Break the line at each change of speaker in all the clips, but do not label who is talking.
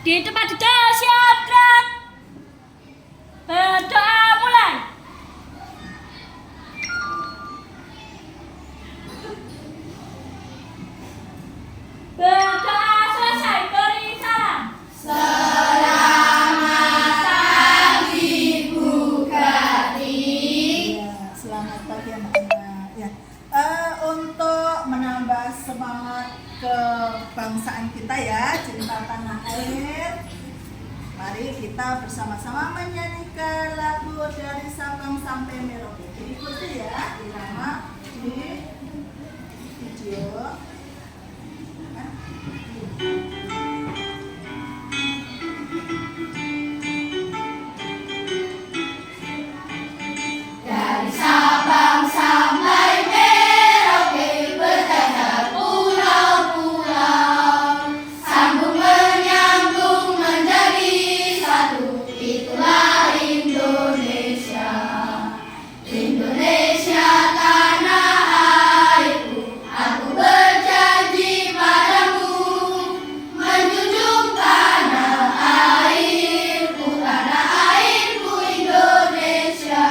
Di tempat duduk siap gerak. Doa mulai. Berdoa selesai, beri salam.
Selamat pagi Bu Kartik.
Ya, selamat pagi anak-anak. Ya, untuk menambah semangat kebangsaan kita ya, cinta tanah air. Mari kita bersama-sama menyanyikan lagu dari Sabang sampai Merauke. Ikuti ya, irama di video.
Dari Sabang sampai Merauke berjajar pulau-pulau, sambung menyambung menjadi satu, itulah Indonesia. Indonesia tanah airku, aku berjanji padamu, menjunjung tanah airku Indonesia.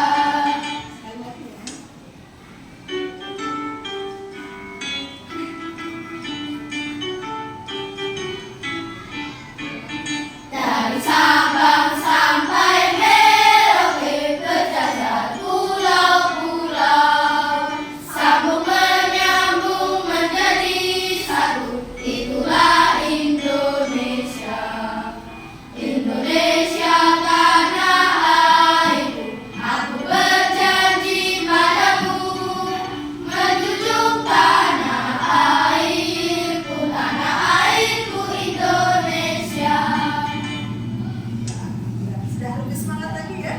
Dari Sabang sampai Merauke berjajar pulau-pulau, sambung menyambung menjadi satu, itulah Indonesia. Indonesia tanah airku, aku berjanji padamu, menjunjung tanah airku Indonesia.
Sudah lebih semangat lagi ya?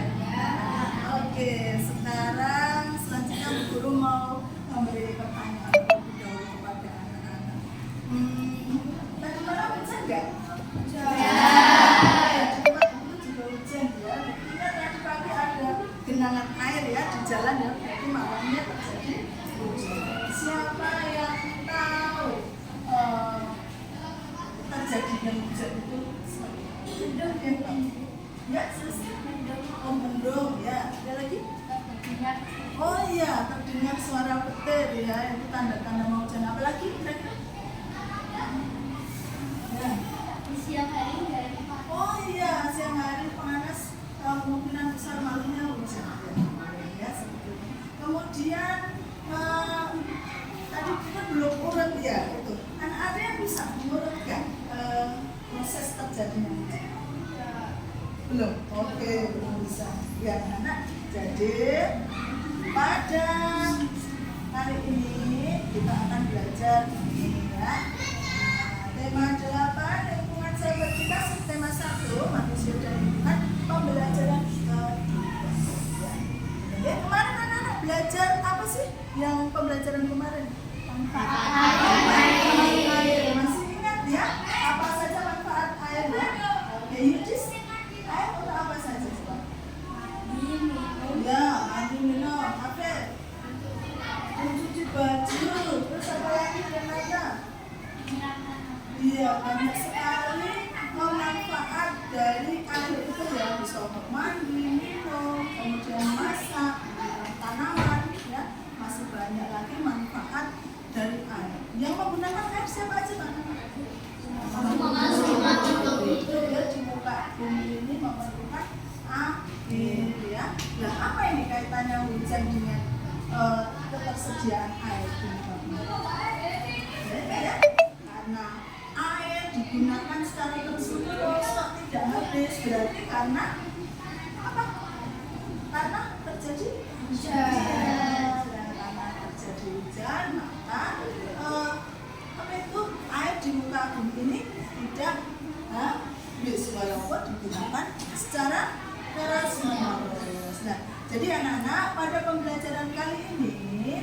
Oke, sekarang selanjutnya Bu Guru mau memberi pertanyaan terlebih dahulu kepada anak-anak. Tadi malam hujan nggak? Cuma dulu juga hujan ya. Ingat tadi pagi ada genangan air ya di jalan ya. Berarti malamnya terjadi hujan. Siapa yang tahu terjadinya hujan itu seperti apa? Ya, selesai. Oh, mendung ya. Ada lagi? Oh iya, terdengar suara petir ya. Itu tanda-tanda mau hujan. Apa lagi kira-kira? Ya.
Siang hari dari
Oh iya, siang hari panas, kemungkinan besar malamnya hujan. Ya, seperti itu. Kemudian tadi kita belum urut ya itu. Ada yang bisa mengurutkan proses terjadinya hujan? Belum. Oke, belum bisa. Ya, anak. Jadi pada hari ini kita akan belajar ini ya. Tema 8 lingkungan sahabat kita, tema 1 manusia dan lingkungan, pembelajaran kedua. Ya, kemarin anak-anak belajar apa sih? Yang pembelajaran kemarin? Manfaat air. Masih ingat ya? Apa saja manfaat air ya? Oke, Yudis, air untuk apa saja coba? Ya, mandi, minum, apa? Mencuci baju, terus apa lagi Renata? Iya, banyak sekali manfaat dari air itu ya, bisa untuk mandi, minum, kemudian masak, tanaman ya, masih banyak lagi manfaat dari air. Yang menggunakan air siapa aja Pak? Itu ya, di muka bumi ini memerlukan air ya. Nah, apa ini kaitannya hujan dengan ketersediaan air di muka bumi? Ya, karena air digunakan secara terus-menerus tidak habis, berarti karena apa? Karena terjadi hujan. Karena terjadi hujan, maka apa itu air di muka bumi ini tidak habis walaupun digunakan secara terus-menerus. Nah, jadi anak-anak pada pembelajaran kali ini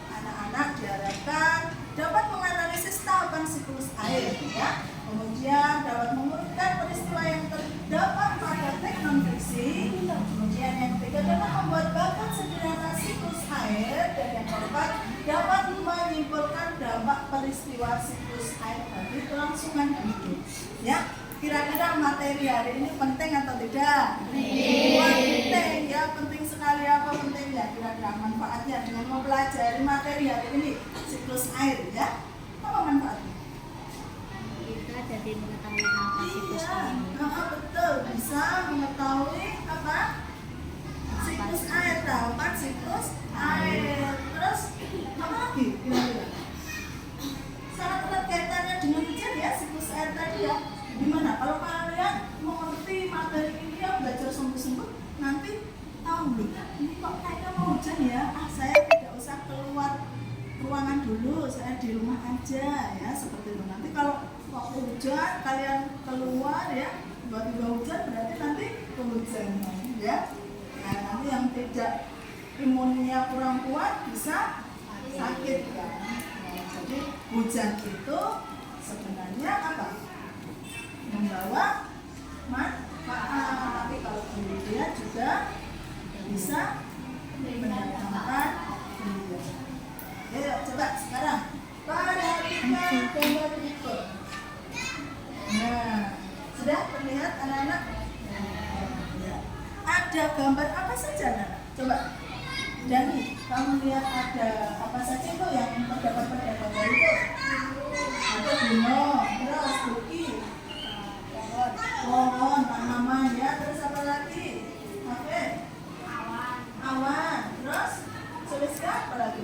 anak-anak diharapkan dapat menganalisis tahapan siklus air ya. Kemudian dapat mengurutkan peristiwa yang terdapat pada teks non-fiksi. Kemudian yang ketiga dapat membuat bagan sederhana siklus air. Dan yang keempat dapat menyimpulkan dampak peristiwa siklus air tadi kelangsungan hidup. Ya, kira-kira materi hari ini penting atau tidak? Wah, penting ya, penting sekali. Apa pentingnya? Kira-kira manfaatnya dengan mempelajari materi hari ini siklus air ya. Apa manfaatnya?
Kita jadi mengetahui apa siklus air.
Betul, bisa mengetahui apa? Siklus air, tahu kan siklus air. Terus apa lagi kira-kira? Sangat erat kaitannya dengan hujan ya, siklus air tadi ya. Gimana kalau kalian mengerti materi ini ya, belajar sungguh-sungguh, nanti tahu loh, ini kok kayaknya mau hujan ya, saya tidak usah keluar ruangan dulu, saya di rumah aja ya, seperti itu. Nanti kalau waktu hujan kalian keluar ya, tiba-tiba hujan berarti nanti kehujanan ya. Nah, nanti yang tidak imunnya kurang kuat bisa sakit kan. Nah, jadi hujan itu sebenarnya apa? Membawa manfaat, tapi kalau kemudian juga bisa mendatangkan bahaya. Ayo coba sekarang perhatikan gambar berikut. Nah, sudah terlihat anak-anak? Ya. Ada gambar apa saja anak-anak? Coba Dani, kamu lihat ada apa saja itu yang terdapat pada gambar itu? Ada gunung, terus bukit, pohon, tanaman ya, terus apa lagi? Oke. Awan, terus tuliskan apa lagi?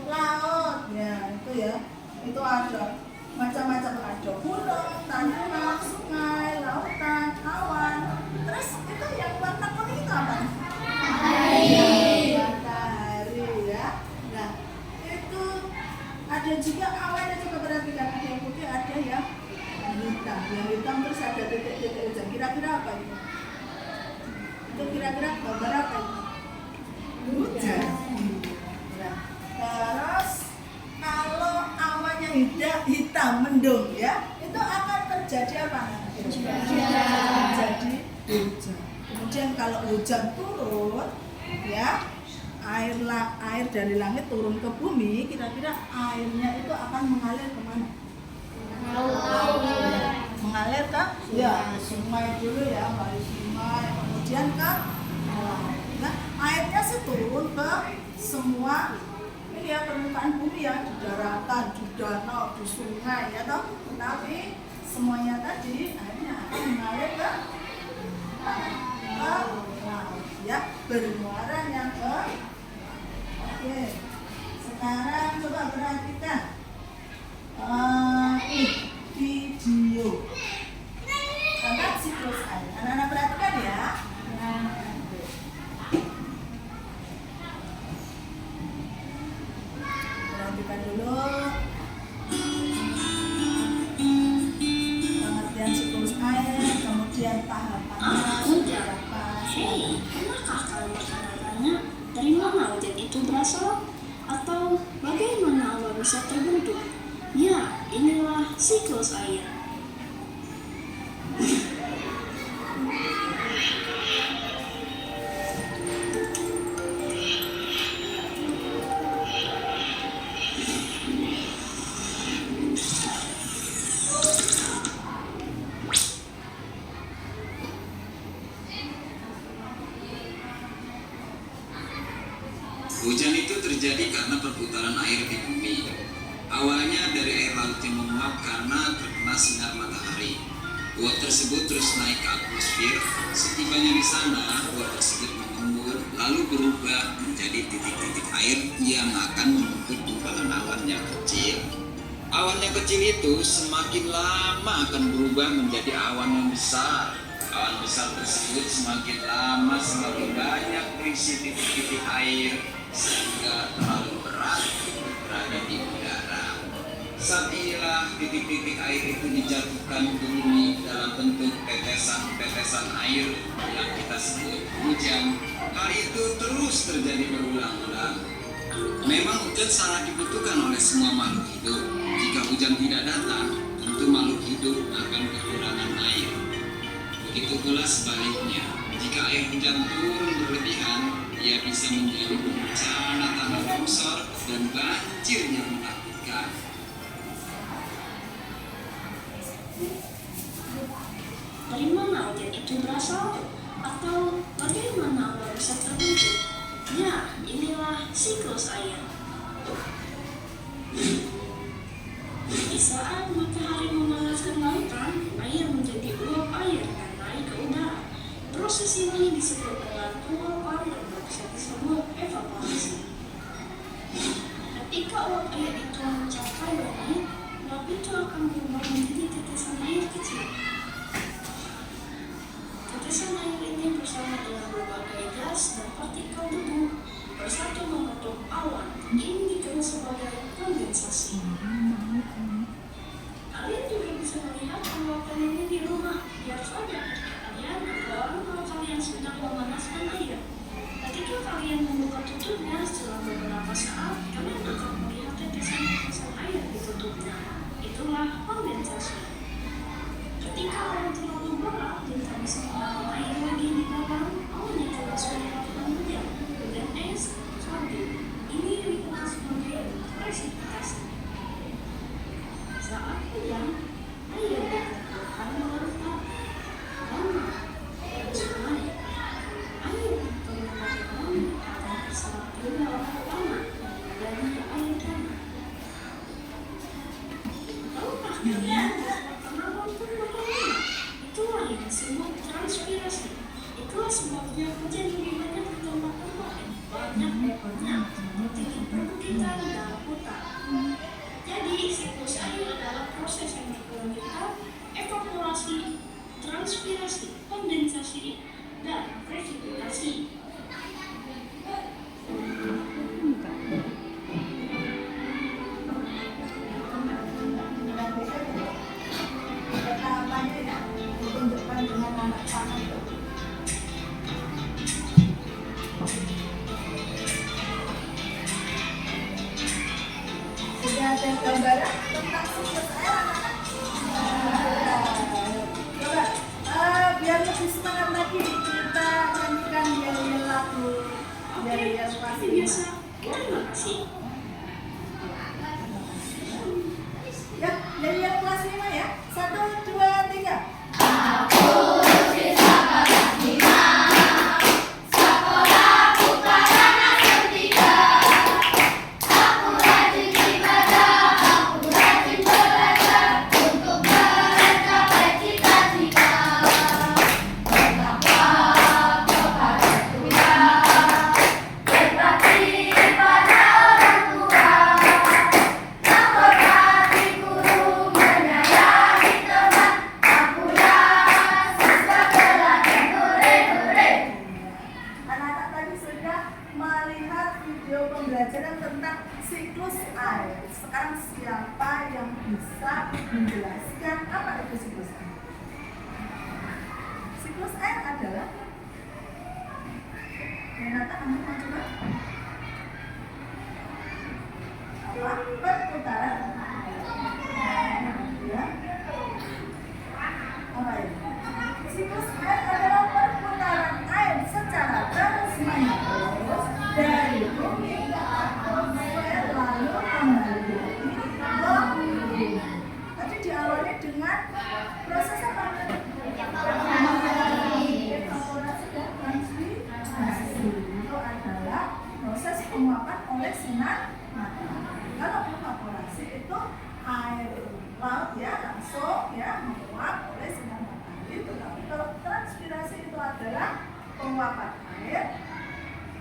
Laut, ya itu ya, itu ada macam-macam, ada gunung, tanaman, sungai, lautan, awan. Terus itu yang warna kuning itu apa? Matahari ya. Nah itu ada juga awan, coba perhatikan, ada yang putih, ada yang hitam. Yang hitam terus ada titik-titik hujan. Kira-kira apa itu? Itu kira-kira gambar apa itu? Hujan. Nah, terus kalau awannya hitam mendung ya, itu akan terjadi apa? Terjadi hujan. Kemudian kalau hujan turun ya, air dari langit turun ke bumi, kira-kira airnya itu akan mengalir kemana? Mengalir ke ya sungai dulu ya, balik sungai, kemudian ke laut. Nah, airnya sih turun ke semua ini ya, permukaan bumi ya, di daratan, di danau, di sungai ya toh. Tapi semuanya tadi airnya akan mengalir ke laut ya, bermuaranya ke. Oke, sekarang coba perhatikan video tentang siklus air. Anak-anak perhatikan ya. Perhatikan dulu pengertian siklus air, kemudian tahapannya seperti apa.
Enakah kalau makanannya dari mana hujan itu berasal? Atau bagaimana awan bisa terbentuk? Ya, inilah siklus air.
Hujan itu terjadi karena perputaran air di bumi. Awalnya dari air laut yang menguap karena terkena sinar matahari. Uap tersebut terus naik ke atmosfer. Setibanya di sana, uap tersebut mengembun lalu berubah menjadi titik-titik air yang akan membentuk gumpalan awan yang kecil. Awan yang kecil itu semakin lama akan berubah menjadi awan yang besar. Awan besar tersebut semakin lama semakin banyak berisi titik-titik air sehingga terlalu berat untuk berada di udara. Saat inilah titik-titik air itu dijatuhkan ke bumi dalam bentuk tetesan-tetesan air yang kita sebut hujan. Hal itu terus terjadi berulang-ulang. Memang hujan sangat dibutuhkan oleh semua makhluk hidup. Jika hujan tidak datang, tentu makhluk hidup akan kekurangan air. Begitu pula sebaliknya, jika air hujan turun berlebihan, ia bisa menjadi bencana tanah longsor dan banjir yang menakutkan.
Dari mana hujan itu berasal? Atau bagaimana awal bisa terbentuk? Ya, inilah siklus air. Di saat matahari memanaskan lautan, air menjadi uap air dan naik ke udara. Proses ini disebut dengan penguapan dan bisa disebut evaporasi. Ketika uap air itu mencapai langit, uap itu akan berubah menjadi tetesan air kecil. Tetesan air ini bersama dengan berbagai gas dan partikel debu bersatu membentuk awan. Ini dikenal sebagai kondensasi. Kalian juga bisa melihat penguapan ini di rumah. Biar saja kalian ada orang kalau kalian sedang memanaskan air. Ketika kalian membuka tutupnya setelah beberapa saat, kalian akan melihat tetesan-tetesan air di tutupnya. Itulah kondensasi. Ketika air terlalu berat dan tak bisa menahan air lagi di dalam, airnya juga sudah melakukan hujan dan es, salju. Ini dikenal sebagai presipitasi. Saat hujan, air dikumpulkan meluap, lama, dan sungai. Air itu menyebabkan akan terserap juga oleh tanah menjadi air tanah. Tahukah kalian bahwa tanaman pun bagaimana? Itulah yang disebut transpirasi. Itulah sebabnya hujan lebih banyak di tempat-tempat yang banyak ekornya, seperti di perbukitan dan hutan. Jadi, siklus air adalah proses yang berkelanjutan, evaporasi, transpirasi, kondensasi, dan presipitasi.
Kata apanya ya? Ditunjukkan dengan anak panah itu. Sudah ada gambaran tentang siklus air anak-anak? Coba, biar lebih semangat lagi kita nyanyikan yel-yel lagu yel-yel kelas
Biasa,
5.
terima kasih.
Ya, yel-yel kelas 5 ya. 1, 2, 3. Anak-anak tadi sudah melihat video pembelajaran tentang siklus air. Sekarang siapa yang bisa menjelaskan apa itu siklus air? Siklus air adalah Renata, kamu mau coba? Apa? Perputaran ya. Apa ini? Siklus air adalah perputaran air secara terus-menerus dari bumi ke atmosfer lalu kembali ke bumi. Tadi diawali dengan proses apa? Evaporasi dan transpirasi. Itu adalah proses penguapan oleh sinar matahari. Kalau evaporasi itu air laut ya langsung ya menguap oleh sinar matahari. Kalau transpirasi itu adalah penguapan air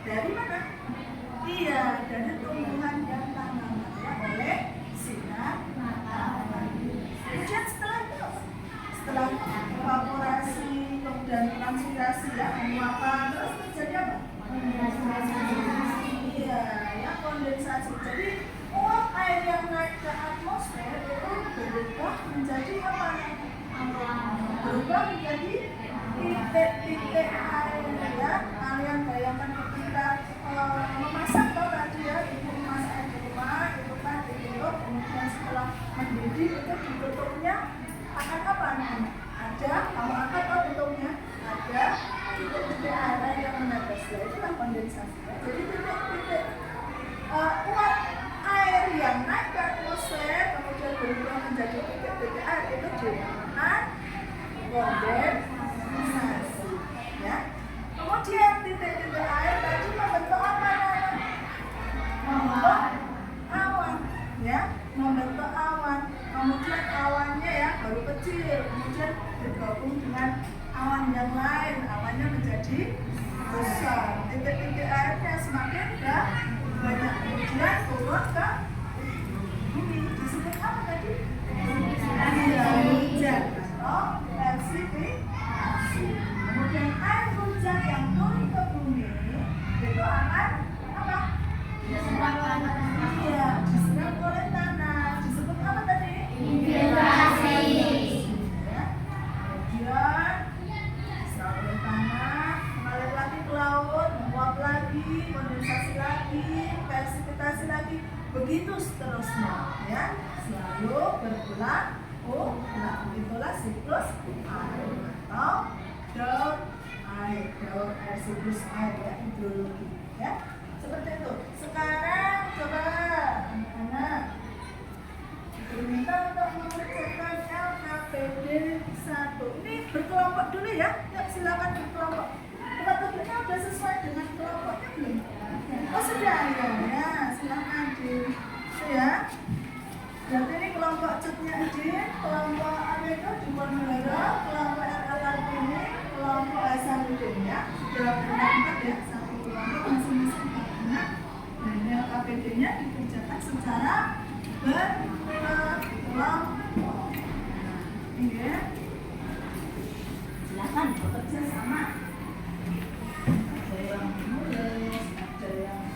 dari mana? Iya, dari tumbuhan dan tanaman ya oleh sinar matahari. Kemudian setelah itu, setelah evaporasi kemudian transpirasi ya penguapan terus terjadi apa? Iya, ya kondensasi. Jadi uap air yang naik ke atmosfer itu berubah menjadi apa? Berubah menjadi titik-titik air ya. Kalian bayangkan ketika memasak tau tadi ya, ibu memasak air di rumah itu kan ditutup, kemudian setelah mendidih itu ditutupnya akan apa namanya? Ada, kamu akan tahu tutupnya ada titik-titik air yang menetes. Itulah kondensasi. Jadi titik-titik uap air yang naik ke atmosfer kemudian berubah menjadi titik-titik air itu dinamakan kondensasi, ya. Kemudian titik-titik air tadi membentuk apa? Membentuk awan, ya, membentuk awan. Kemudian awannya ya baru kecil, kemudian bergabung dengan awan yang lain, awannya menjadi besar. Titik-titik airnya semakin banyak, kemudian turun ke bumi. Disebut apa tadi? Hujan atau presipitation. Kemudian air hujan yang turun ke bumi itu akan apa? Iya, diserap oleh tanah. Disebut apa tadi?
Infiltrasi.
Ya. Kemudian diserap oleh tanah, mengalir lagi ke laut, menguap lagi, kondensasi lagi, presipitasi lagi, begitu seterusnya, ya. Selalu berulang. Itulah siklus air atau daur air siklus air, ya, hidrologi, ya. Seperti itu. Sekarang coba anak-anak diminta untuk mengerjakan LKPD 1. Ini berkelompok dulu ya. Yuk silakan berkelompok. Tempat duduknya sudah sesuai dengan kelompoknya belum? Oh sudah ya. Silakan di ya. Berarti ini kelompok cutnya di kelompok Amedo di Ponorogo, kelompok RLRP ini, kelompok Hasanuddin, ya. Sudah berempat ya, satu kelompok masing-masing anak. Dan LKPD-nya dikerjakan secara berkelompok. Ini ya. Silakan bekerja sama. Ada yang menulis, ada yang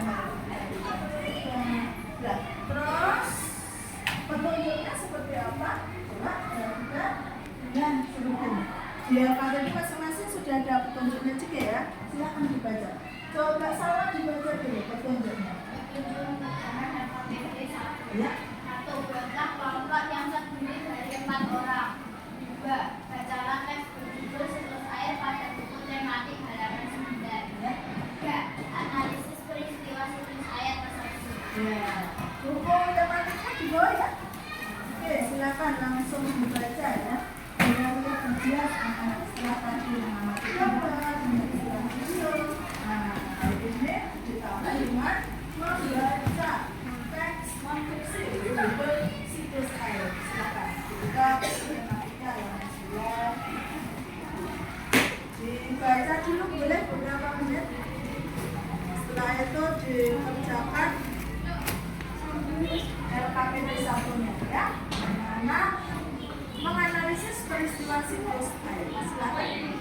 nah, terus petunjuknya seperti apa? Coba kita dengan sebutkan. Di LKPD masing-masing sudah ada petunjuknya juga ya. Silakan dibaca. Coba salah dibaca dulu petunjuknya. Ya.
1. Buatlah kelompok yang terdiri dari 4 orang. 2. Bacalah teks berjudul siklus air pada buku tematik halaman 9.
Ya.
3. Analisis peristiwa siklus air tersebut.
Ya. Buku tematiknya di bawah ya. Oke, silakan langsung dibaca ya. Dengan kemudian silakan mengamati gambar, menyaksikan video. Nah, hari ini ditambah dengan membaca teks non-fiksi berjudul siklus air. Silakan dibuka tematika yang sudah dibaca dulu boleh beberapa menit. Setelah itu dikerjakan LKPD 1-nya ya. Mana menganalisis peristiwa siklus air. Silakan.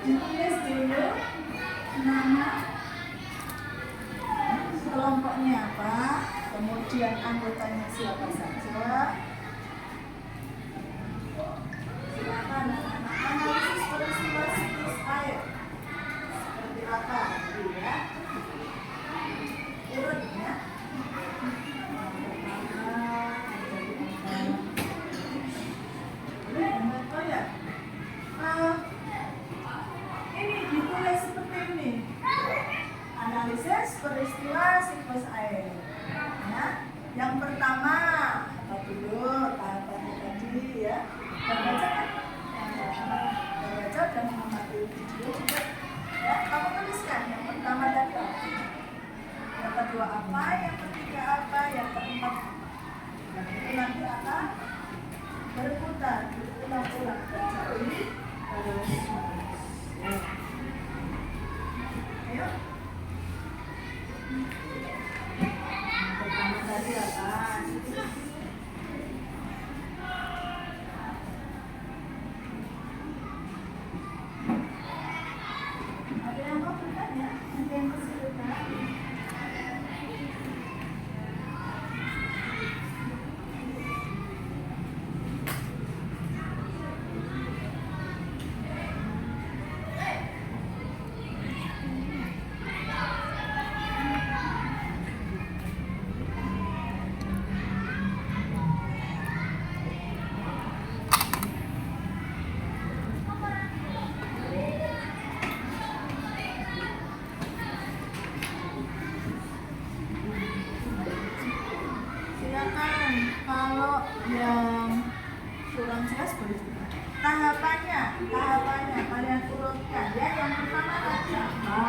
Ditulis dulu nama kelompoknya apa, kemudian anggotanya siapa saja. Silakan analisis peristiwa siklus air seperti apa, ya. Urut ya. Oh ya. Ini ditulis seperti ini. Analisis peristiwa siklus air. Ya. Yang pertama kita ulang terjadi pada ayo. Pertama tadi apa? Ada yang mau bertanya? Ada yang kesulitan? Silakan, kalau yang kurang jelas boleh juga. Tahapannya kalian urutkan ya. Yang pertama tadi apa?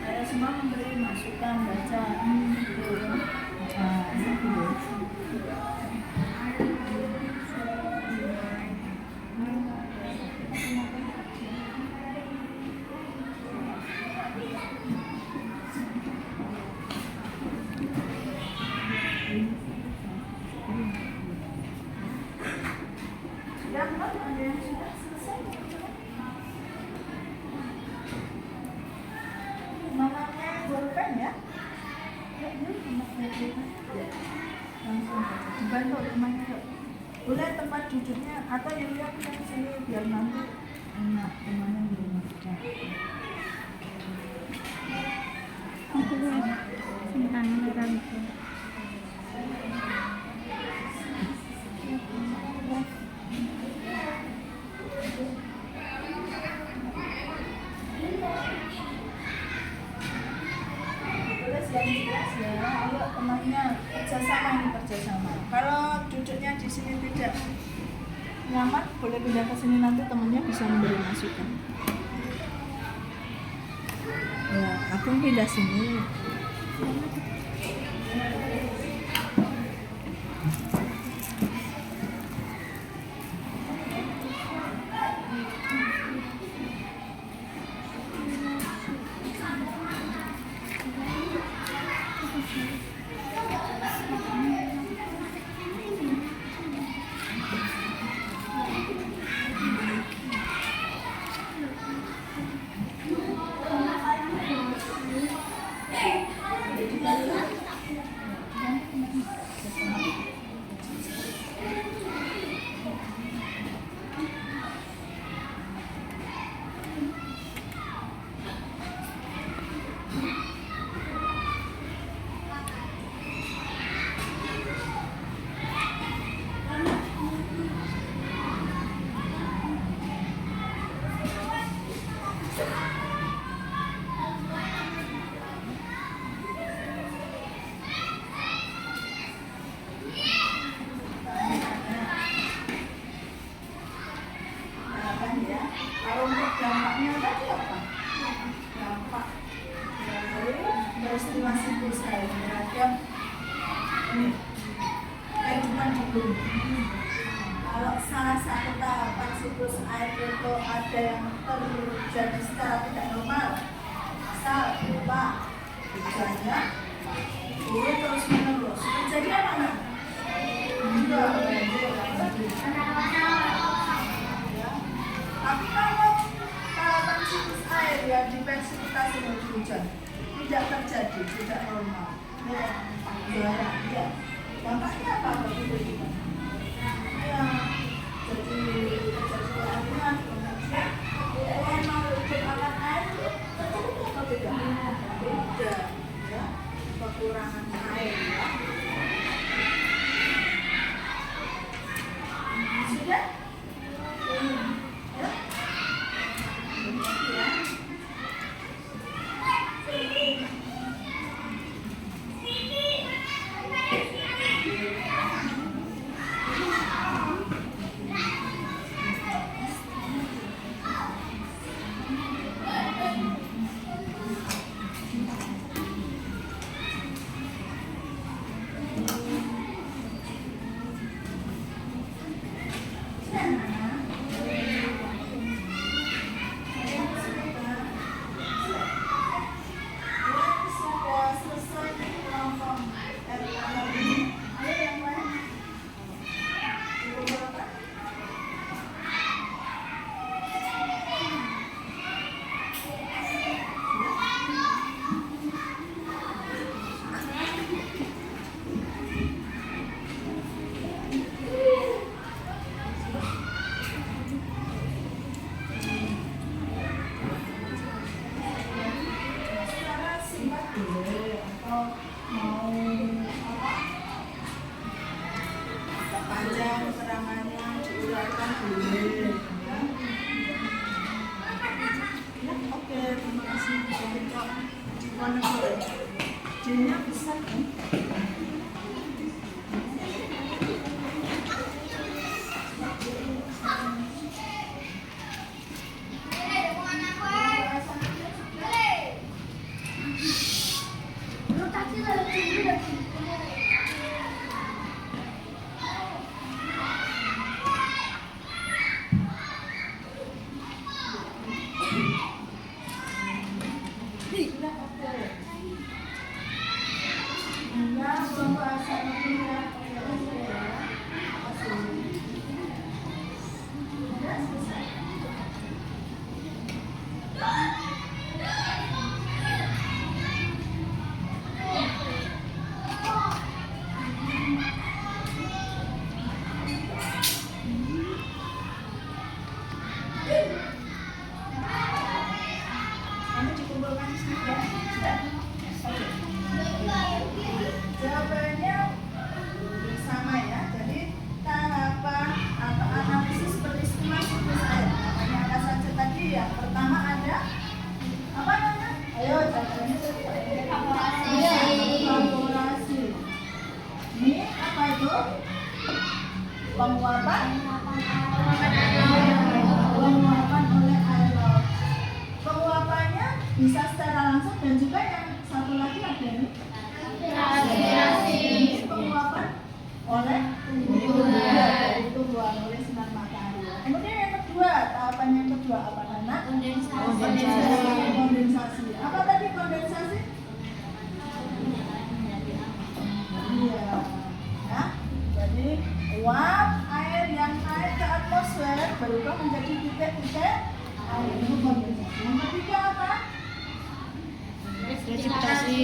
Saya semua memberi masukan baca gitu. Nah, ini dulu. Sudah kan? Ada yang sudah selesai? Namanya bolpen ya? Yuk, namanya bolpen. Langsung baca. Dibantu rumahnya yuk. Boleh tempat duduknya atau Yulia punya sini biar nanti enak temannya di rumah. Tulis yang jelas ya. Ayo temannya kerjasama ini kerjasama. Kalau duduknya di sini tidak nyaman, boleh pindah ke sini nanti temannya bisa memberi masukan. Ya, aku pindah sini. Kalau untuk dampaknya tadi apa? Dampak dari peristiwa siklus air terhadap kehidupan di bumi. Kalau salah satu tahapan siklus air itu ada yang terjadi secara tidak normal, misal berupa hujannya turun terus menerus, terjadi apa nak? Tapi kalau tahapan siklus air yang diversifikasi menjadi hujan tidak terjadi, tidak normal, ya, dampaknya apa bagi kehidupan? Ya, jadi terjadi keanehan, kemudian Ya. Ya, oke, terima kasih. Kita dikonek ya. J-nya besar kan? Nanti dikumpulkan di sini ya. Oke. Jawabannya sama ya. Jadi tahapan atau analisis peristiwa siklus air. Namanya apa saja tadi ya? Pertama ada apa namanya? Ayo jawabannya evaporasi. Ini apa itu? Penguapan oleh air laut. Penguapannya bisa secara langsung dan juga yang satu lagi ada nih. Ini penguapan oleh tumbuhan oleh sinar matahari. Kemudian yang kedua, tahapan yang kedua apa Nana? Kondensasi. Apa tadi kondensasi? Iya. Ya. Jadi uap air yang naik ke atmosfer berubah menjadi titik-titik air. Itu kondensasi. Yang ketiga apa?
Presipitasi.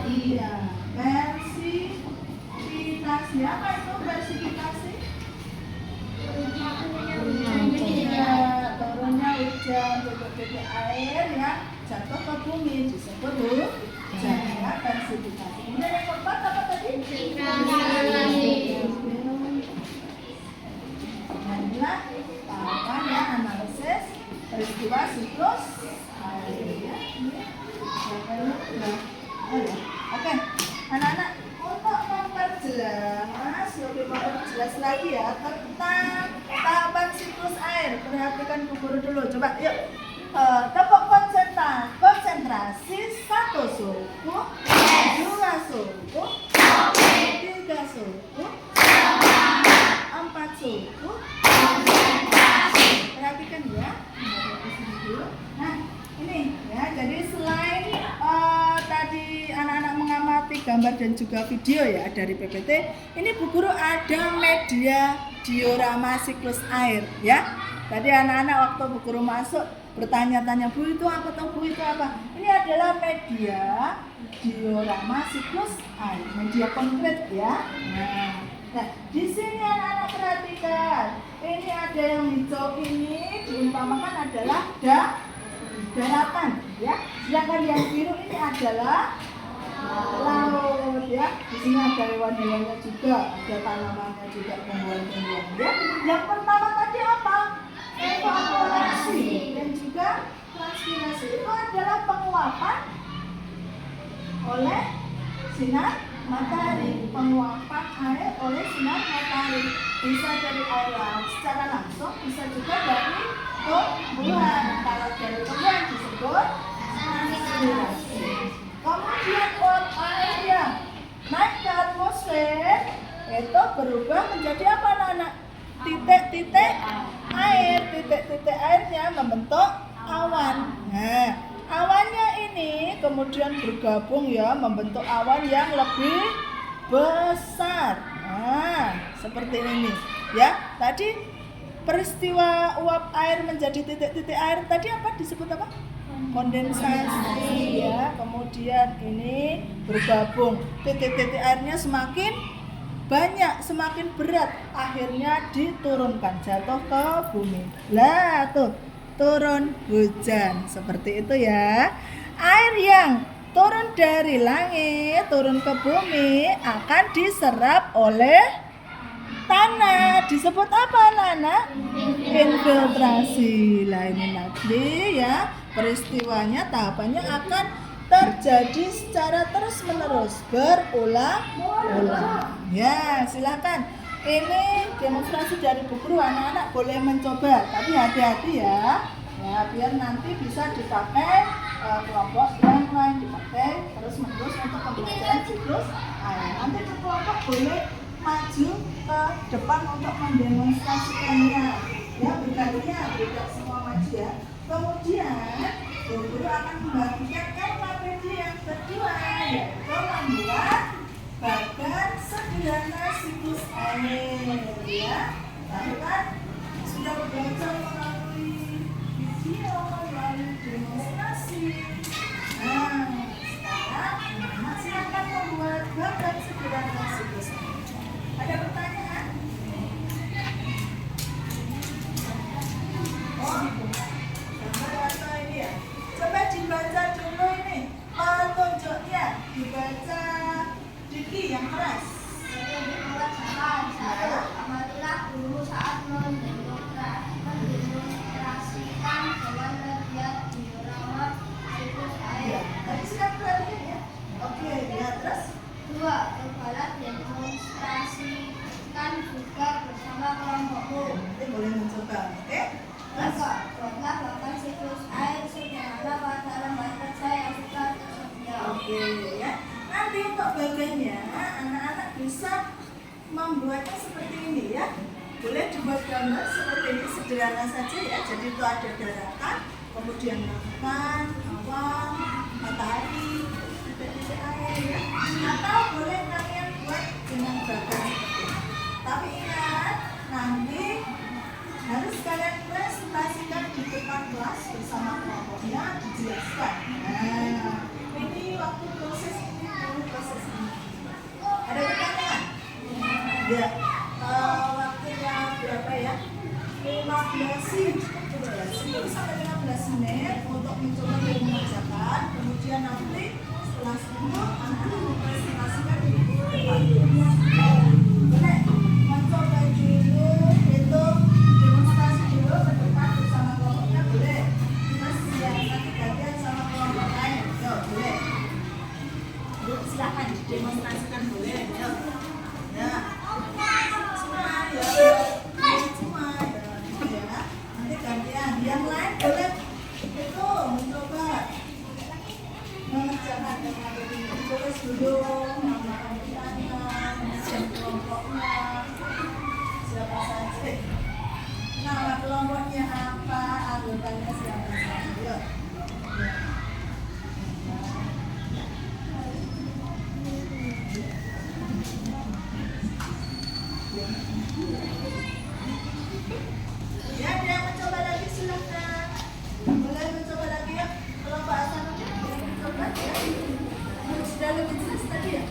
Iya, presipitasi. Apa itu presipitasi? Turunnya hujan, titik-titik air yang jatuh ke bumi disebut hujan. Ya, presipitasi. Kemudian yang keempat apa tadi? Nah, inilah tahapan ya analisis peristiwa siklus air ya. Oke, anak-anak, untuk memperjelas, lebih memperjelas lagi ya tentang tahapan siklus air. Perhatikan Bu Guru dulu, coba yuk. Tepuk konsentrasi 1 suku, 2 suku, 3 suku, 4 suku. Perhatikan ya. Nah, ini ya, jadi selain tadi anak-anak mengamati gambar dan juga video ya dari PPT, ini Bu Guru ada media diorama siklus air ya. Tadi anak-anak waktu Bu Guru masuk bertanya-tanya, Bu itu apa atau Bu itu apa? Ini adalah media diorama siklus air, media konkret ya. Nah, di sini anak-anak perhatikan, ini ada yang hijau ini diumpamakan adalah daratan ya. Sedangkan yang biru ini adalah laut ya. Di sini ada hewan-hewannya juga, ada tanamannya juga, tumbuhan-tumbuhan ya. Yang pertama tadi apa? Evaporasi dan juga transpirasi. Itu adalah penguapan oleh sinar matahari. Penguapan air oleh sinar matahari bisa dari air laut secara langsung, bisa juga dari tumbuhan. Kalau dari tumbuhan disebut transpirasi. Kemudian uap air yang naik ke atmosfer itu berubah menjadi apa anak-anak? Titik-titik air. Titik-titik airnya membentuk awan. Nah, awannya ini kemudian bergabung ya membentuk awan yang lebih besar. Nah, seperti ini ya. Tadi peristiwa uap air menjadi titik-titik air tadi apa disebut apa? Kondensasi ya. Kemudian ini bergabung, titik-titik airnya semakin banyak, semakin berat, akhirnya diturunkan, jatuh ke bumi. Lah tuh, turun hujan. Seperti itu ya. Air yang turun dari langit, turun ke bumi akan diserap oleh tanah disebut apa anak-anak? Infiltrasi. Lah ini nanti ya peristiwanya tahapannya akan terjadi secara terus-menerus, berulang-ulang. Ya, silakan. Ini demonstrasi dari Bu Guru, anak-anak boleh mencoba, tapi hati-hati ya. Ya, biar nanti bisa dipakai kelompok yang lain, dipakai terus-menerus untuk pembelajaran siklus air. Nanti kelompok boleh maju ke depan untuk mendemonstrasikannya. Ya, bergantian, tidak semua maju ya. Kemudian Bu Guru akan membagikan KKPD yang kedua, yaitu membuat bagan sederhana siklus air. Ya, lalu kan sudah belajar melalui video, melalui demonstrasi. Nah, sekarang anak silakan membuat bagan sederhana siklus air. Ada pertanyaan? Oh, gambar atau ini ya? Coba dibaca dulu ini petunjuknya, dibaca Diki yang keras.
Amatilah guru saat mendemonstrasikan hewan legiat diorama siklus air.
Tadi sudah perhatikan ya? Oke, ya terus?
2. Cobalah demonstrasikan juga bersama kelompokmu.
Nanti boleh mencoba, oke? Terus?
3. Buatlah bagan siklus air sederhana pada lembar kerja yang sudah tersedia.
Oke ya. Nanti untuk bagannya anak-anak bisa membuatnya seperti ini ya. Boleh dibuat gambar seperti ini, sederhana saja ya. Jadi itu ada daratan, kemudian lautan, awan, matahari, titik-titik air ya. Atau boleh kalian buat dengan bagan seperti ini. Tapi ingat, nanti harus kalian presentasikan di depan kelas bersama kelompoknya, dijelaskan. Nah, ini waktu proses ini, proses ini. Ada pertanyaan? Ya, waktunya berapa ya? 10 sampai 15 menit untuk mencoba dan mengerjakan. Kemudian nanti setelah 10 anak mempresentasikan di depan kelas. Boleh mencoba dulu itu demonstrasi dulu ke depan bersama kelompoknya, boleh. Terus ya nanti gantian sama kelompok lain. Yo, boleh. Yuk, silakan didemonstrasikan, boleh. Yuk. Ya. Semua ya. Semua ya. Ya. Nanti gantian. Yang lain boleh itu mencoba mengerjakan dengan tulis dulu nama anggotanya, dan kelompoknya siapa saja. Nama kelompoknya apa, anggotanya siapa saja. Yuk. Ya, ada yang mencoba lagi silakan. Boleh mencoba lagi ya. Kalau bahasa nanti boleh mencoba ya. Sudah lebih jelas tadi ya.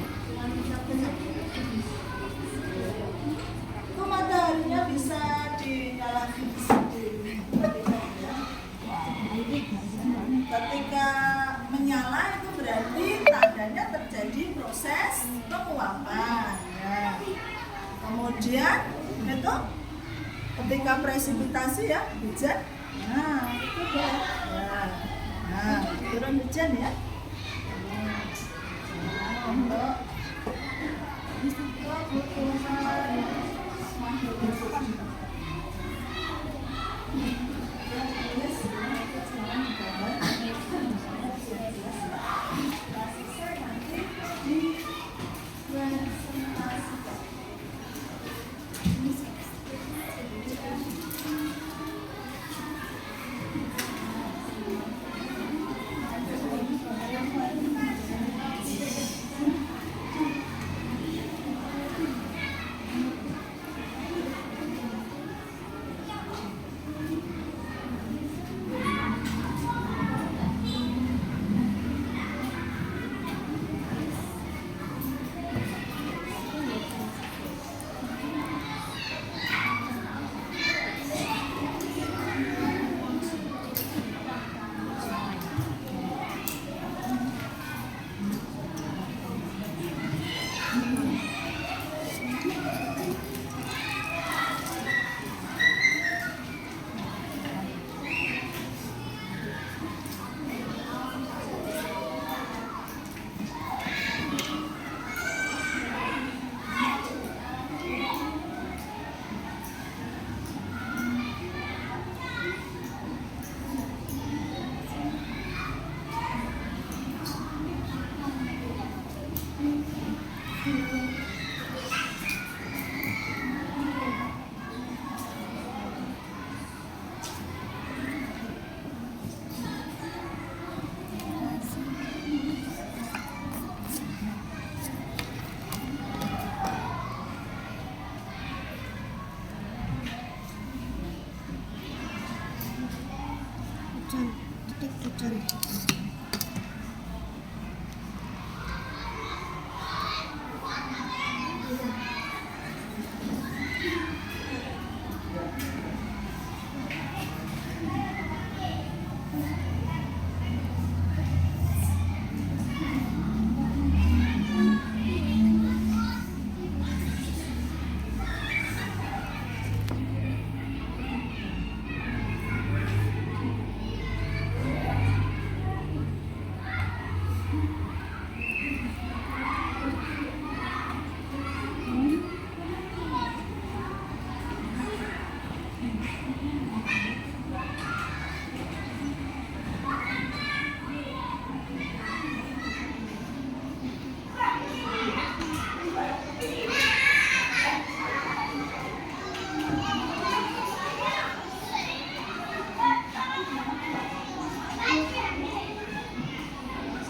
Itu mataharinya bisa dinyalakan di sini. Ketika menyala itu berarti tandanya terjadi proses penguapan. Ya. Kemudian itu ketika presipitasi ya, hujan. Nah, itu ya. Nah, turun hujan ya. Untuk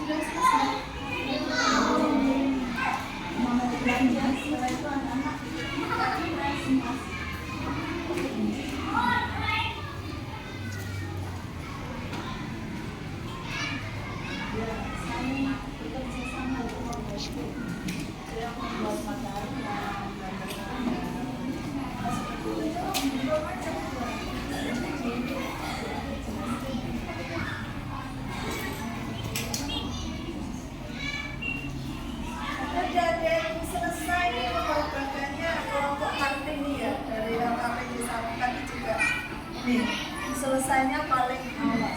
Sudah selesai. Mama belanja, setelah itu anak-anak cari masing-masing. Ya, saya bekerja sama dengan Bosku. Saya membuat makanan dan seperti itu, membuat macam-macam. Jadi selesai pembagiannya kelompok Kartini ya, dari yang kami disampaikan juga nih selesainya paling awal.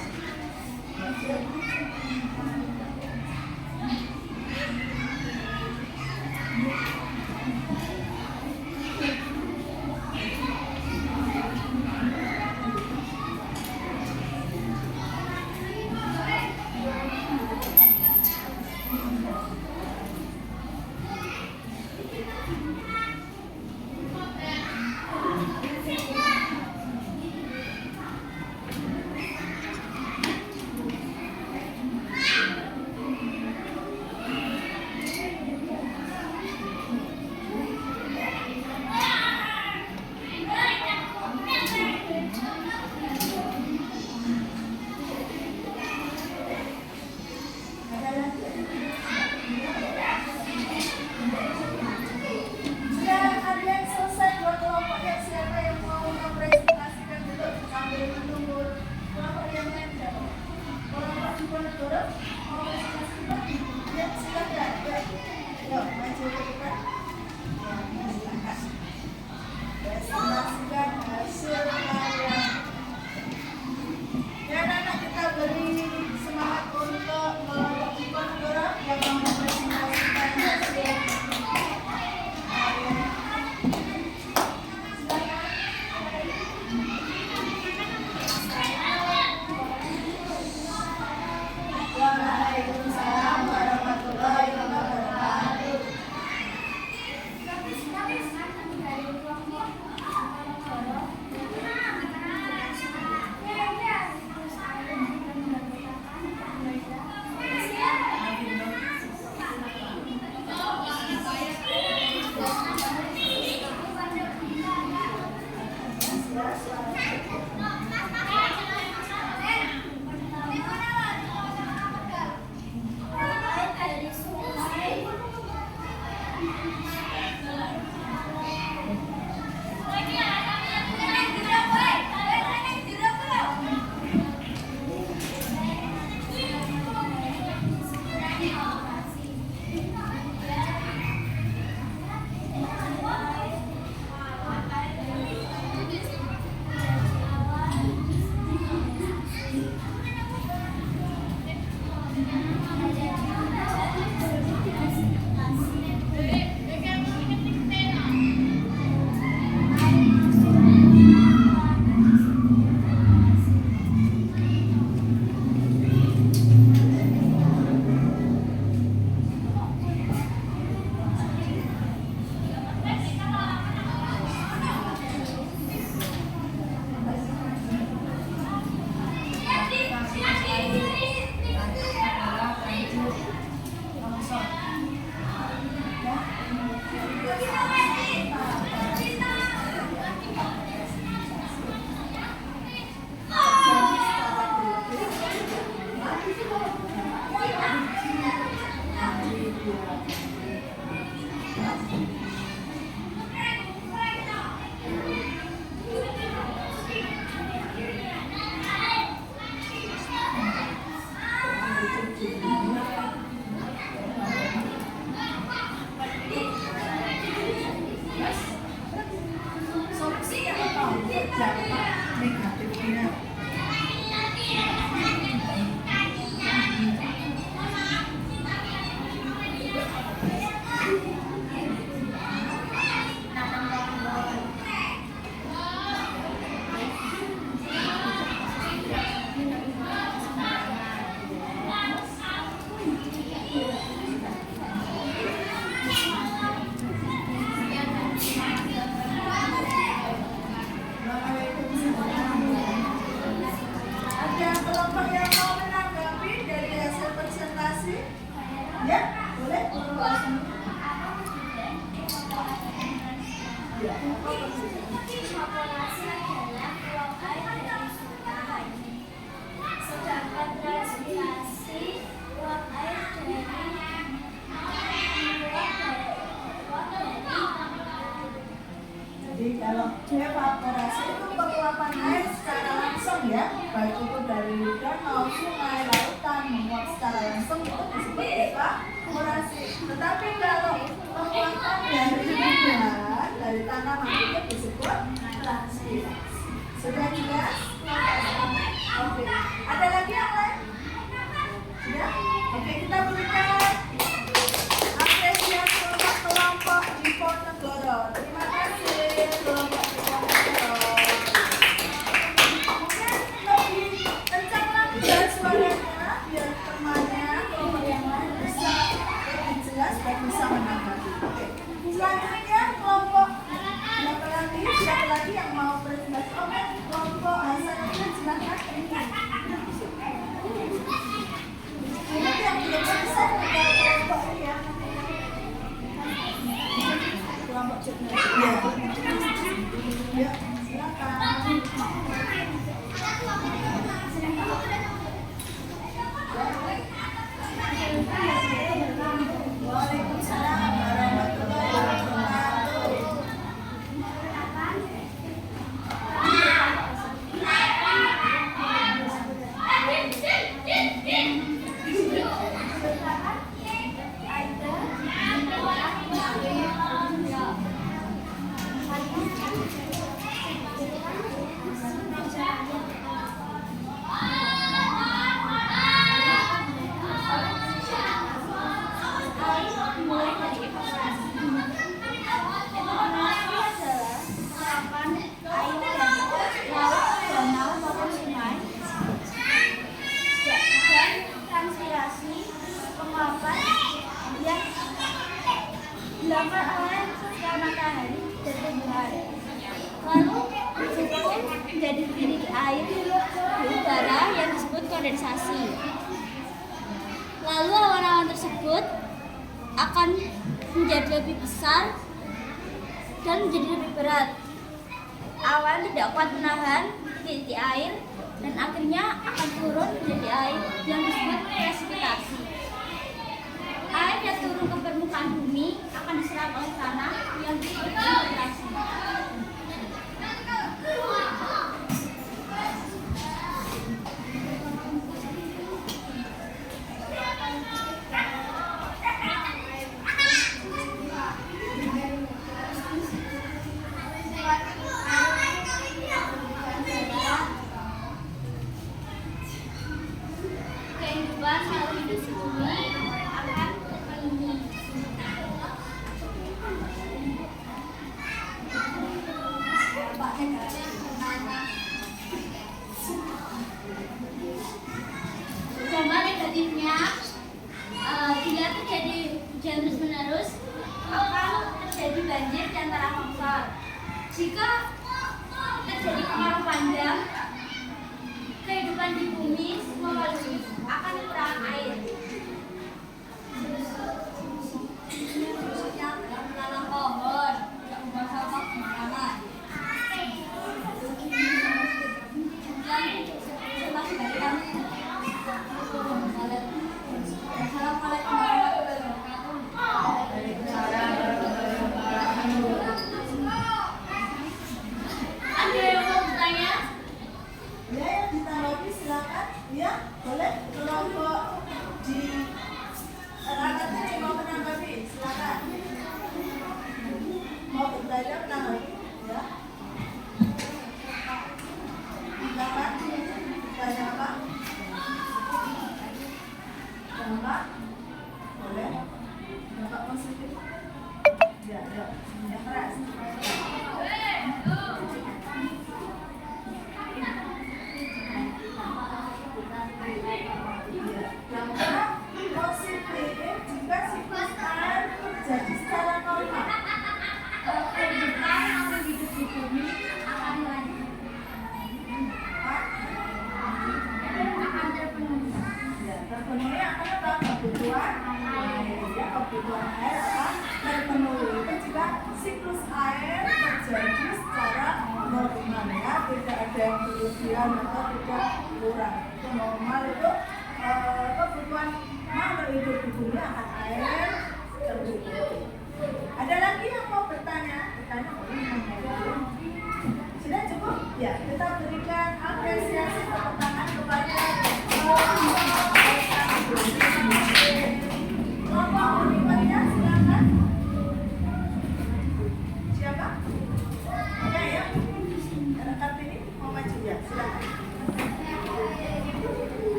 ya, baik itu dari danau, sungai, lautan, menguap secara langsung itu disebut evaporasi. Tetapi kalau penguapan dari hujan dari tanaman itu disebut transpirasi. Sudah jelas? Oke. Ada lagi yang lain? Sudah? Oke, kita berikan apresiasi untuk kelompok Diponegoro. Terima kasih kelompok Diponegoro. Mungkin lebih kencang lagi ya suaranya biar temannya kelompok yang lain bisa lebih jelas dan bisa menanggapi. Oke. Selanjutnya kelompok siapa lagi yang mau presentasi? Oke, kelompok Hasanuddin silakan. Ini yang belum selesai dengan kelompok ini ya. Kelompok jurnalistik. Ya, silakan. Waalaikumsalam warahmatullahi wabarakatuh.
Dilakukan oleh sinar matahari dan tumbuhan. Lalu suhu menjadi tinggi di air di udara yang disebut kondensasi. Lalu awan-awan tersebut akan menjadi lebih besar dan menjadi lebih berat. Awan tidak kuat menahan titik air dan akhirnya akan turun menjadi air yang disebut presipitasi. Air yang turun ke permukaan bumi akan diserap oleh tanah yang disebut infiltrasi. Kehidupan makhluk hidup di bumi akan begini. Dampak negatifnya, bila terjadi hujan terus menerus, akan terjadi banjir dan tanah longsor. Jika terjadi kemarau panjang, kehidupan di bumi semua makhluk hidup akan kekurangan air. Menanam pohon, tidak membuang sampah sembarangan. Assalamualaikum warahmatullahi wabarakatuh. Ada yang mau bertanya?
Ya, yang ditanggapi silakan. Ya, boleh kelompok di rakyat ini mau menanggapi, silakan. Mau bertanya menanggapi, ya. Silakan. Bertanya apa? Dampak? Boleh. Dampak positif? Ya, ya. Yang keras. Dampak positif jika siklus air terjadi secara normal.
Kehidupan makhluk hidup di bumi akan lanjut. Akan terpenuhi.
Ya, terpenuhi akan apa? Kebutuhan air. Ya, kebutuhan air akan terpenuhi. Itu jika siklus air terjadi secara normal, ya, tidak ada yang berlebihan atau tidak kurang. Itu normal, itu kebutuhan makhluk hidup di bumi akan air terpenuhi. Ada lagi yang mau bertanya? Bertanya boleh. Sudah cukup? Ya, kita berikan apresiasi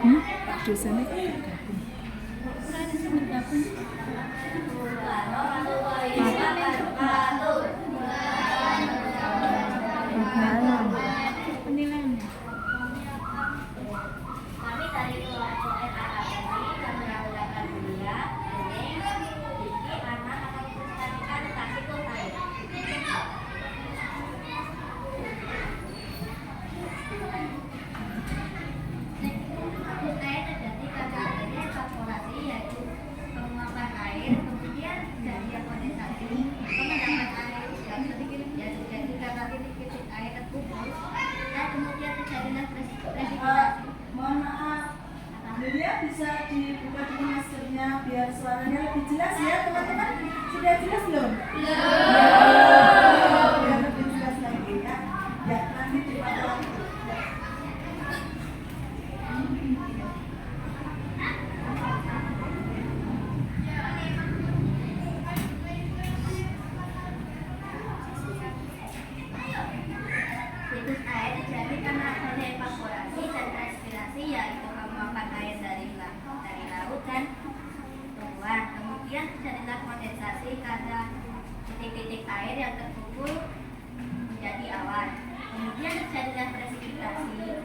Pak dosennya kok gak gabung?
Penilaian.
Kami dari kelompok NAKTI kami menggunakan dunia ini anak akan menceritakan kasih kota. Saya terjadi karena adanya evaporasi yaitu penguapan air, kemudian terjadi kondensasi, pengendapan air yang sedikit jadi karena titik-titik air terkumpul, dan kemudian terjadilah presipitasi.
Mohon maaf, Yulia bisa dibuka dulu maskernya biar suaranya lebih jelas ya teman-teman. Sudah jelas belum? Belum. Biar lebih jelas lagi ya. Ya nanti dipakai lagi. Ya.
Siklus air terjadi karena adanya evaporasi dan transpirasi yaitu penguapan air dari laut dan tumbuhan. Kemudian terjadilah kondensasi karena titik-titik air yang terkumpul menjadi awan. Kemudian terjadilah presipitasi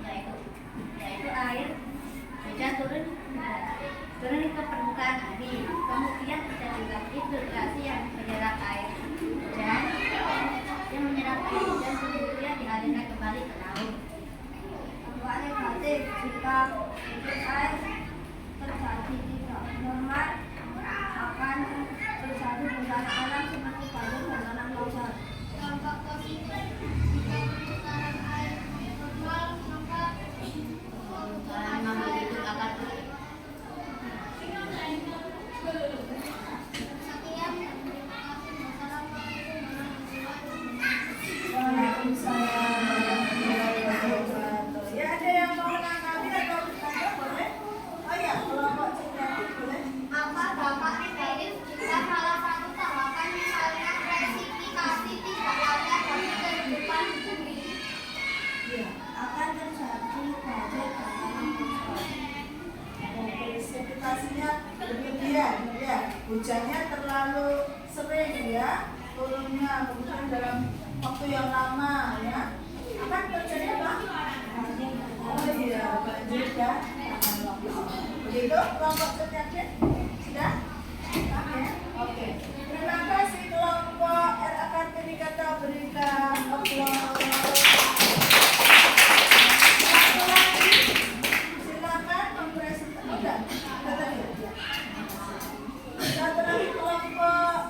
yaitu air hujan turun ke permukaan bumi. Kemudian terjadilah infiltrasi yang menyerap air hujan kemudian dialirkan kembali ke laut. Dampak negatif jika air terjadi tidak normal akan terjadi bencana alam seperti banjir dan tanah longsor. Dampak positif jika perputaran air normal maka itu akan
Ya ada yang mau menanggapi atau bertanya boleh? Oh ya, kelompok Cimnati boleh.
apa dampak negatif jika salah satu tawakan misalnya presipitasi tidak ada dari kehidupan bumi?
Ya, akan terjadi banjir dan tanah longsor. Presipitasinya berlebihan, ya. Hujannya terlalu sering ya, turunnya kemudian dalam waktu yang lama ya. Akan terjadi apa? Oh iya, banjir dan tanah longsor. Begitu kelompok Cimnati? Sudah? Oke. Terima kasih kelompok RAKTI Kata berikan aplaus. Satu lagi, silakan mempresentasikan. Udah tadi ya. Satu lagi kelompok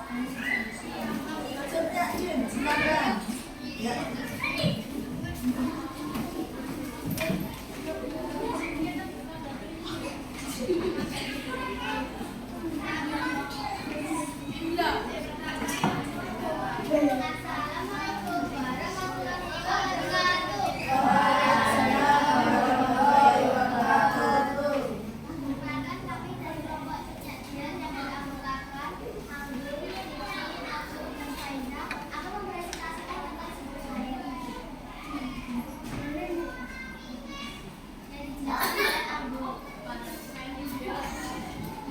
Cimnati, silakan. Ya.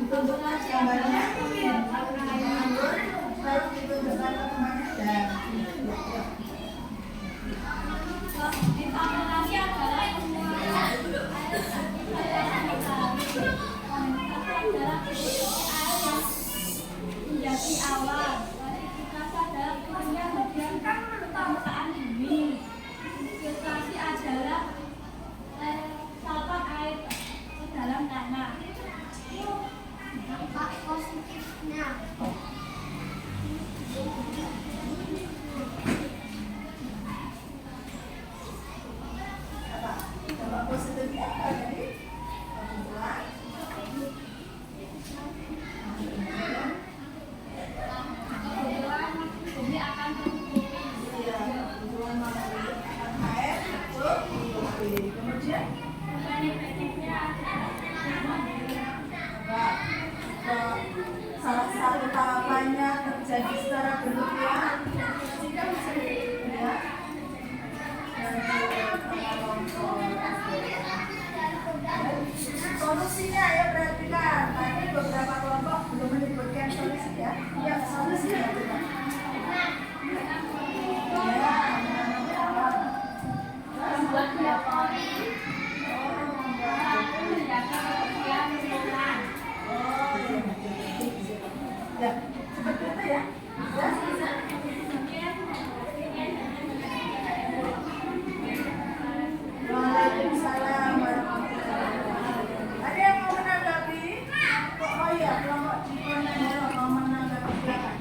Ditunjukkan gambarnya, menganggur, lalu ditunjukkan temannya dan
Evaporasi adalah penguapan menjadi awan. Presipitasi adalah turunnya hujan ke permukaan bumi. Infiltrasi adalah resapan air ke dalam tanah.
Dampak positifnya
apa? Dampak positifnya apa tadi? Perempuan. Solusinya ya perhatikan. Tadi beberapa kelompok belum menyebutkan solusi ya. Ya, solusinya coba. Ya,
Membuat biopori.
ya, seperti itu ya. Ya, Waalaikumsalam warahmatullahi wabarakatuh. Ada yang mau menanggapi? Oh iya, kelompok Cikoneng mau menanggapi silakan.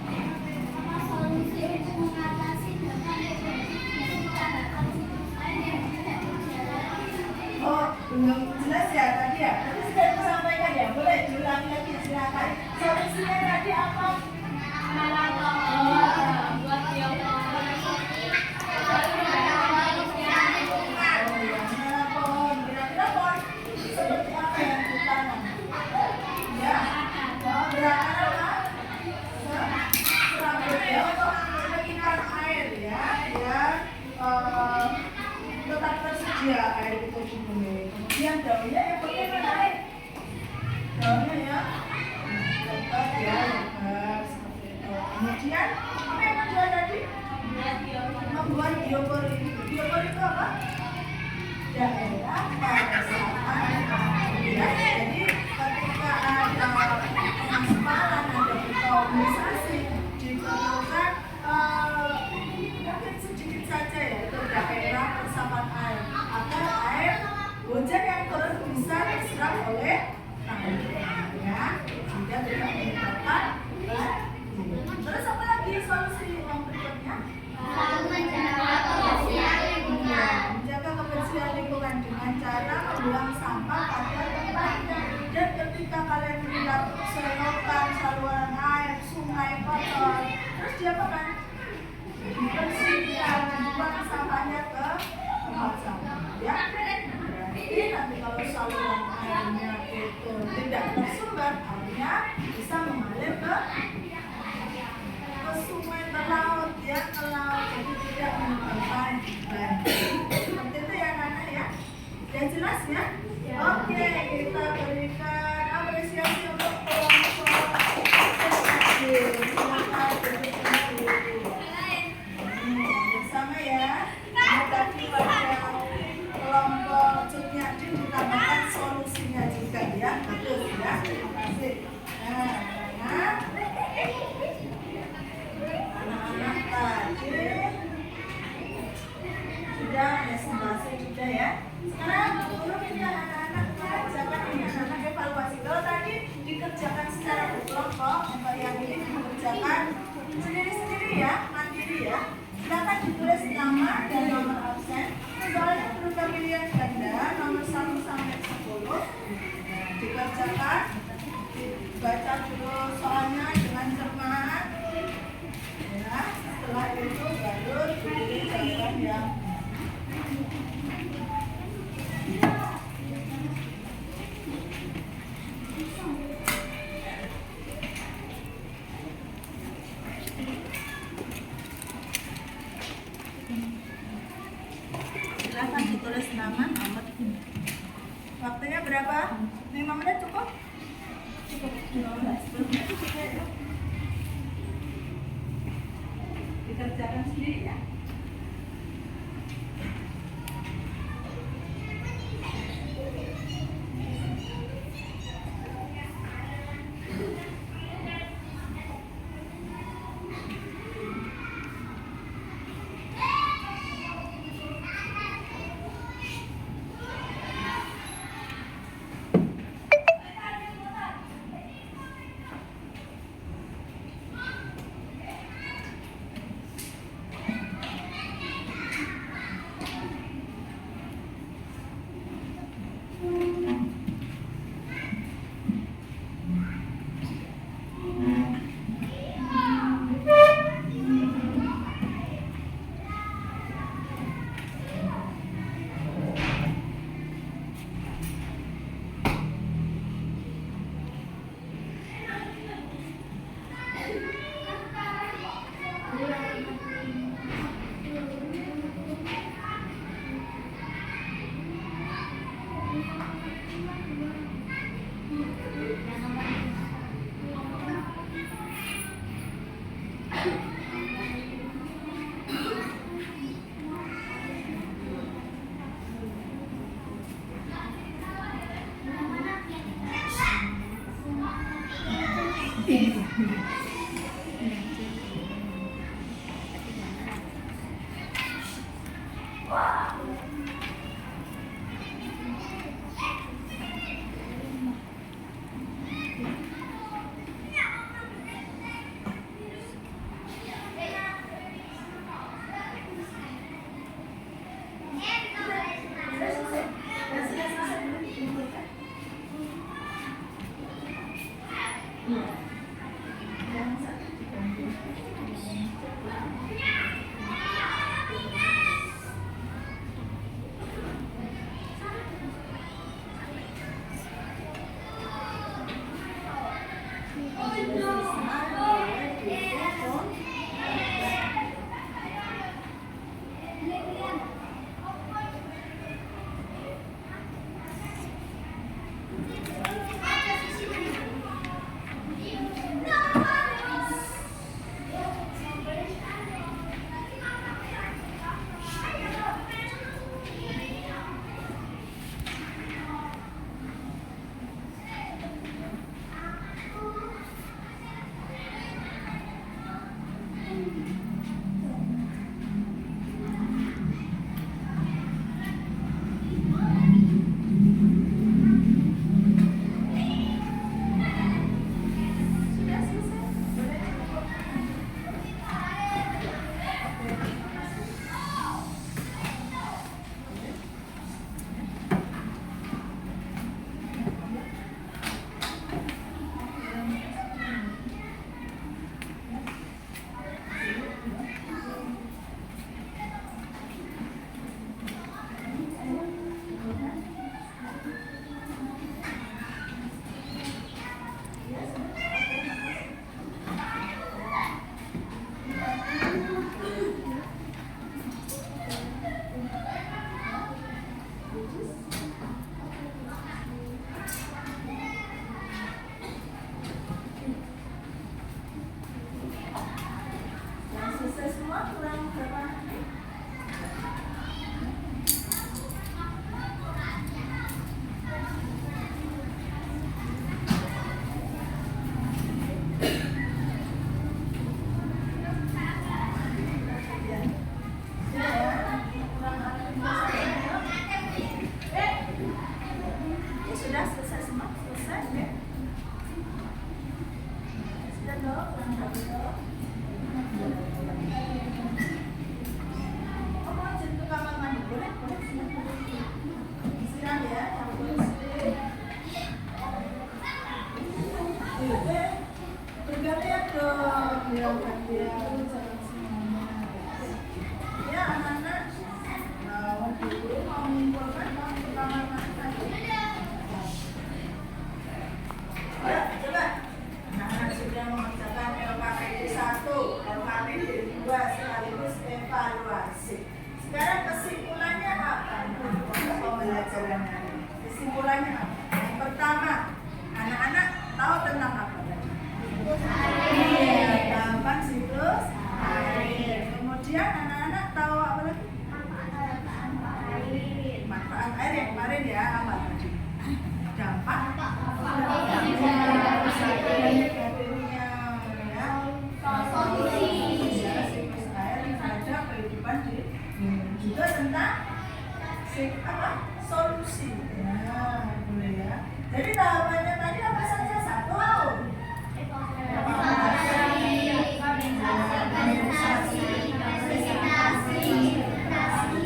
Solusi untuk mengatasi dampak negatif terhadap air yang tidak berjalan.
Oh, belum jelas ya tadi ya? Tadi sudah disampaikan ya? Boleh diulangi lagi silakan. Solusinya tadi apa?
Membuat biopori.
Pohon, kira-kira pohon seperti apa yang ditanam? Ya, gerakan apa? Serabut ya, untuk menyiram air ya, biar tetap tersedia air itu di bumi. Kemudian daunnya yang bagaimana? Daunnya ya, lebat ya, lebat seperti itu. Kemudian apa yang kedua tadi? Membuat biopori. Biopori itu apa? Daerah peresapan ya. Jadi ketika ada pengaspalan, ada betonisasi, diperlukan mungkin sedikit saja ya itu daerah resapan air agar air hujan yang turun bisa diserap oleh tanah ya, sehingga tidak menyebabkan banjir. Terus apa lagi solusi yang berikutnya? Menjaga kebersihan lingkungan dengan cara membuang sampah pada tempatnya. Dan ketika kalian melihat selokan, saluran air, sungai kotor, terus diapakan? Dibersihkan, dibuang sampahnya ke tempat sampah. Ya, berarti nanti kalau saluran airnya itu tidak tersumbat, airnya bisa mengalir ke sungai, ke laut ya, ke laut, jadi tidak menyebabkan banjir. Seperti itu ya anak-anak ya. Sudah jelas ya? Oke, kita berikan apresiasi untuk kelompok SKD. Silakan duduk dulu. Bersama ya. Ini tadi pada kelompok Cutnyadi ditambahkan solusinya juga ya. Betul ya. Terima kasih. Nah, anak-anak tadi sudah presentasi juga ya. Sekarang guru ini anak-anak mengerjakan ini anak-anak evaluasi. Kalau tadi dikerjakan secara berkelompok, untuk yang ini dikerjakan sendiri-sendiri ya, mandiri ya. Silakan ditulis nama dan nomor absen. Soalnya berupa pilihan ganda nomor 1 sampai 10. Dikerjakan, dibaca dulu soalnya dengan cermat. Ya, setelah itu baru dipilih jawaban yang silakan ditulis nama, nomor. Waktunya berapa? 5 menit cukup? Cukup 15. Dikerjakan sendiri ya. Sekarang kesimpulannya apa? Pembelajaran hari ini. Kesimpulannya apa? Yang pertama, anak-anak tahu tentang apa? Iya, gampang siklus air. Kemudian anak-anak tahu apa lagi? Manfaat air yang kemarin ya, apa tadi? Dampak juga tentang solusi. Ya, boleh ya. Jadi tahapannya tadi apa saja? Satu,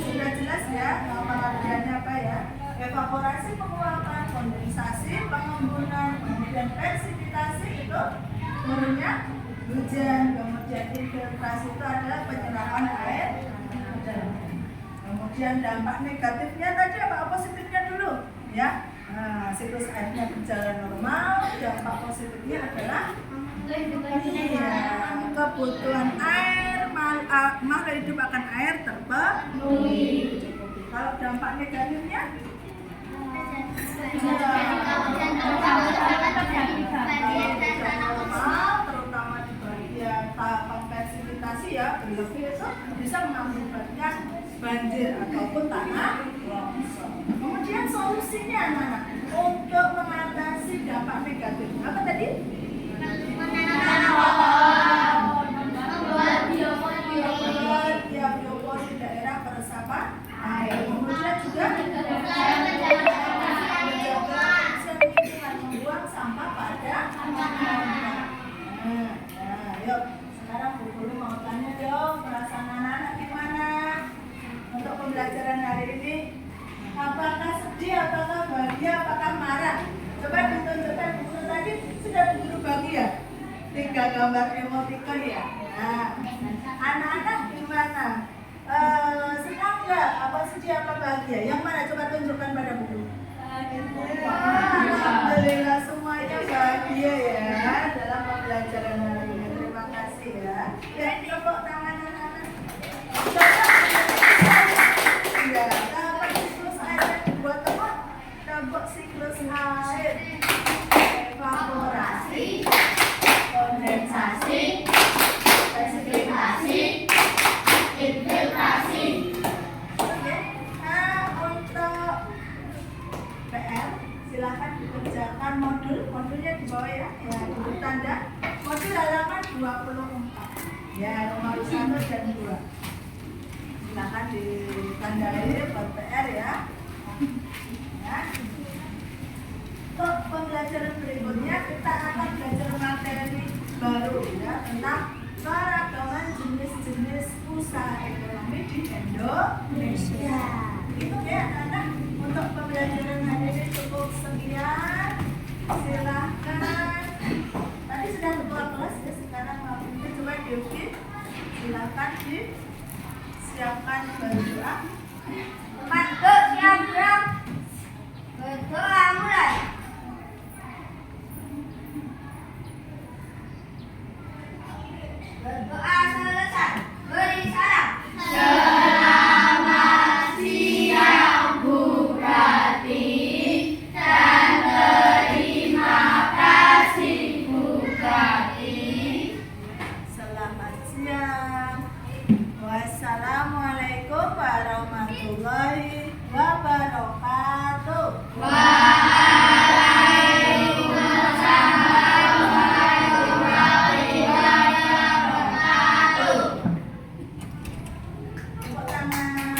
sudah jelas ya pengertiannya apa ya? Evaporasi, penguapan, kondensasi, pengembunan, kemudian presipitasi itu turunnya hujan, kemudian infiltrasi itu adalah penyerapan air. Kemudian dampak negatifnya tadi apa? Positifnya dulu ya. Nah, siklus airnya berjalan normal. Dampak positifnya adalah kebutuhan air, makhluk hidup akan air terpenuhi. Kalau dampak negatifnya terutama di bagian tahapan presipitasi ya, berlebih itu bisa mengakibatkan banjir ataupun tanah longsor. Kemudian solusinya anak-anak untuk mengatasi dampak negatif apa tadi? gambar emoticon ya. Nah, anak-anak gimana? Senang nggak? Apa sedih? Apa bahagia? Yang mana? Coba tunjukkan pada buku. Alhamdulillah semuanya bahagia ya dalam pembelajaran hari ini. Terima kasih ya. Ya, tepuk tangan anak-anak. Ya, dapat siklus air buat apa? Dapat siklus air. Evaporasi, kondensasi, presipitation, infiltrasi. Oke. Nah, untuk PR silakan dikerjakan modulnya di bawah ya, diberi tanda modul halaman 24 ya, nomor 1 dan 2 silakan ditandai buat PR ya. Untuk pembelajaran berikutnya kita akan belajar materi baru ya, tentang keragaman jenis-jenis usaha ekonomi di Indonesia. Itu ya anak-anak, untuk pembelajaran hari ini cukup sekian. Silakan. Tadi sudah ketua kelas ya, sekarang mungkin coba diukir. Silakan disiapkan berdoa.
Masuk siap-siap. Berdoa mulai. Berdoa selesai. Beri salam. Selamat siang Bu Prati dan terima kasih Bu Prati.
Selamat siang. Wassalamualaikum warahmatullahi wabarakatuh. Tepuk tangan.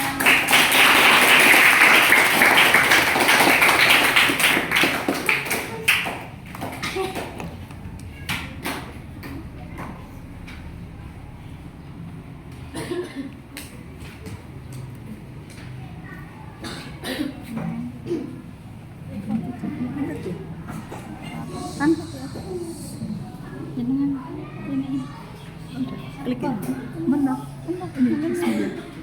Kan jenengan ini klik ya. Benar. Ini